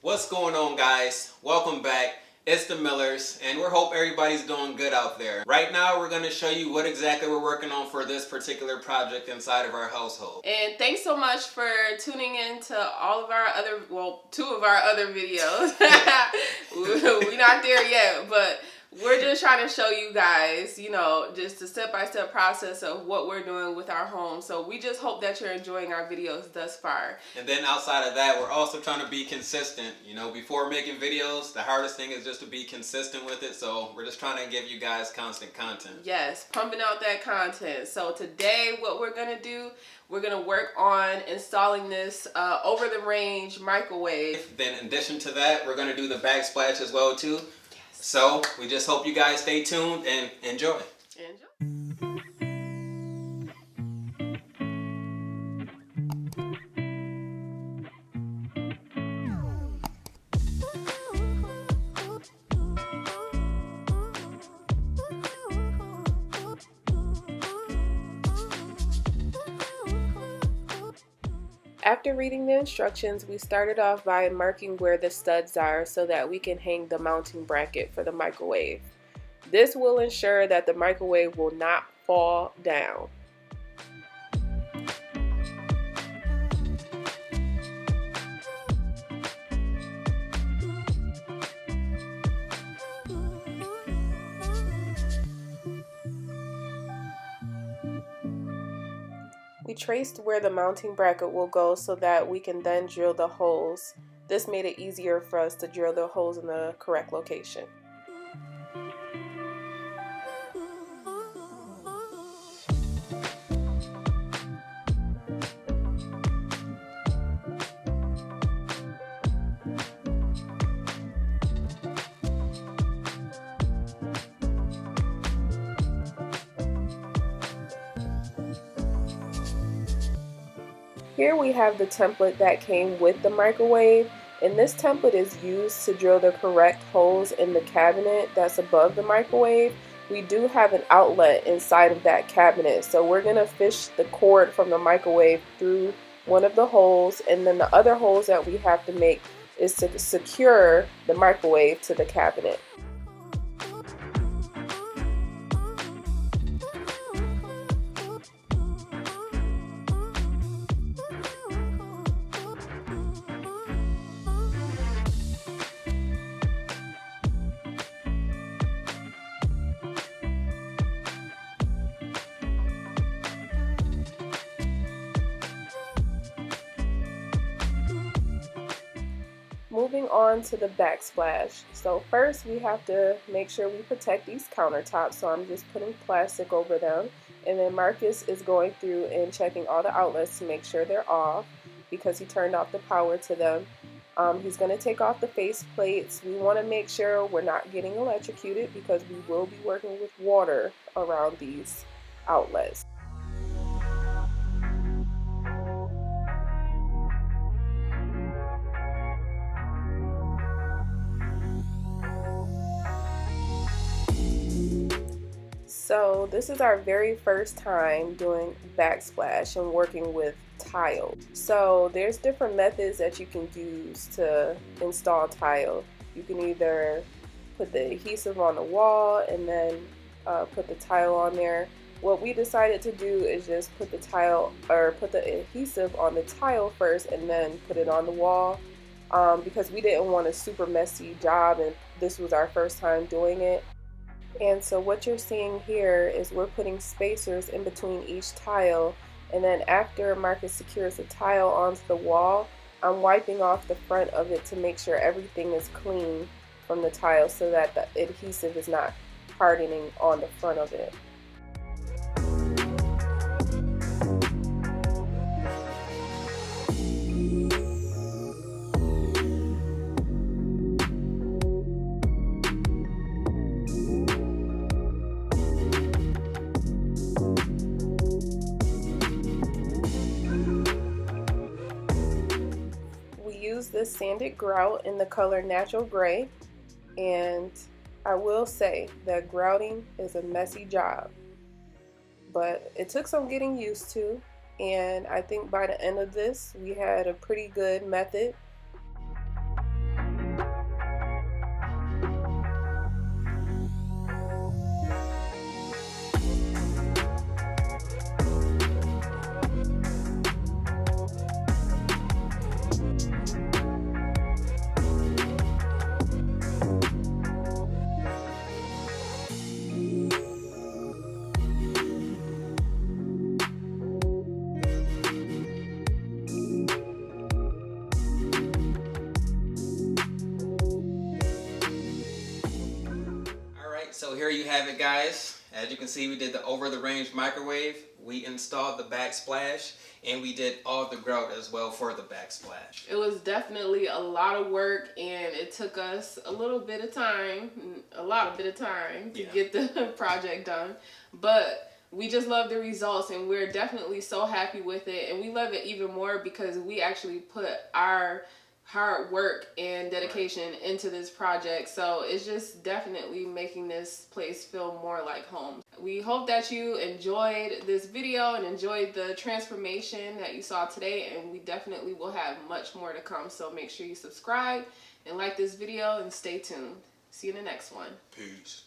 What's going on, guys? Welcome back. It's the Millers, and we hope everybody's doing good out there. Right now, we're going to show you what exactly we're working on for this particular project inside of our household. And thanks so much for tuning in to all of our other, well, 2 of our other videos. We're not there yet, but we're just trying to show you guys, you know, just the step-by-step process of what we're doing with our home. So we just hope that you're enjoying our videos thus far. And then outside of that, we're also trying to be consistent. You know, before making videos, the hardest thing is just to be consistent with it. So we're just trying to give you guys constant content. Yes, pumping out that content. So today what we're going to do, we're going to work on installing this over-the-range microwave. Then in addition to that, we're going to do the backsplash as well too. So we just hope you guys stay tuned and enjoy. After reading the instructions, we started off by marking where the studs are so that we can hang the mounting bracket for the microwave. This will ensure that the microwave will not fall down. We traced where the mounting bracket will go so that we can then drill the holes. This made it easier for us to drill the holes in the correct location. Here we have the template that came with the microwave, and this template is used to drill the correct holes in the cabinet that's above the microwave. We do have an outlet inside of that cabinet, so we're going to fish the cord from the microwave through one of the holes, and then the other holes that we have to make is to secure the microwave to the cabinet. Moving on to the backsplash. So first we have to make sure we protect these countertops, so I'm just putting plastic over them, and then Marcus is going through and checking all the outlets to make sure they're off because he turned off the power to them. He's going to take off the face plates. We want to make sure we're not getting electrocuted because we will be working with water around these outlets. So this is our very first time doing backsplash and working with tile. So there's different methods that you can use to install tile. You can either put the adhesive on the wall and then put the tile on there. What we decided to do is just put the tile, or put the adhesive on the tile first and then put it on the wall because we didn't want a super messy job, and this was our first time doing it. And so what you're seeing here is we're putting spacers in between each tile, and then after Marcus secures the tile onto the wall, I'm wiping off the front of it to make sure everything is clean from the tile so that the adhesive is not hardening on the front of it. This sanded grout in the color natural gray, and I will say that grouting is a messy job, but it took some getting used to, and I think by the end of this we had a pretty good method. Alright, so here you have it, guys. As you can see, we did the over-the-range microwave, we installed the backsplash, and we did all the grout as well for the backsplash. It was definitely a lot of work, and it took us a little bit of time, to get the project done. But we just love the results, and we're definitely so happy with it. And we love it even more because we actually put our hard work and dedication into this project. So it's just definitely making this place feel more like home. We hope that you enjoyed this video and enjoyed the transformation that you saw today, and we definitely will have much more to come. So make sure you subscribe and like this video and stay tuned. See you in the next one. Peace.